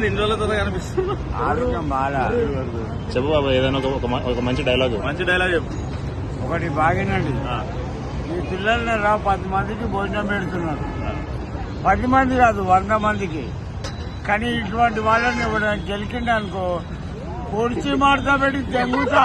ఏమైంది ఇన్ని రోజులతో కనిపిస్తుంది? ఆరోగ్యం బాగా. చెప్పు బాబా, ఏదైనా ఒక మంచి డైలాగ్. మంచి డైలాగ్ చెప్పు. ఒకటి బాగినండి, ఈ పిల్లల్ని 10 మందికి భోజనం పెడుతున్నారు. 10 మంది కాదు, 100 మందికి. కానీ ఇటువంటి వాళ్ళని ఎవరైనా గెలిచిండే అనుకో, పొడిచి మాడతా పెట్టి తెంగుతా.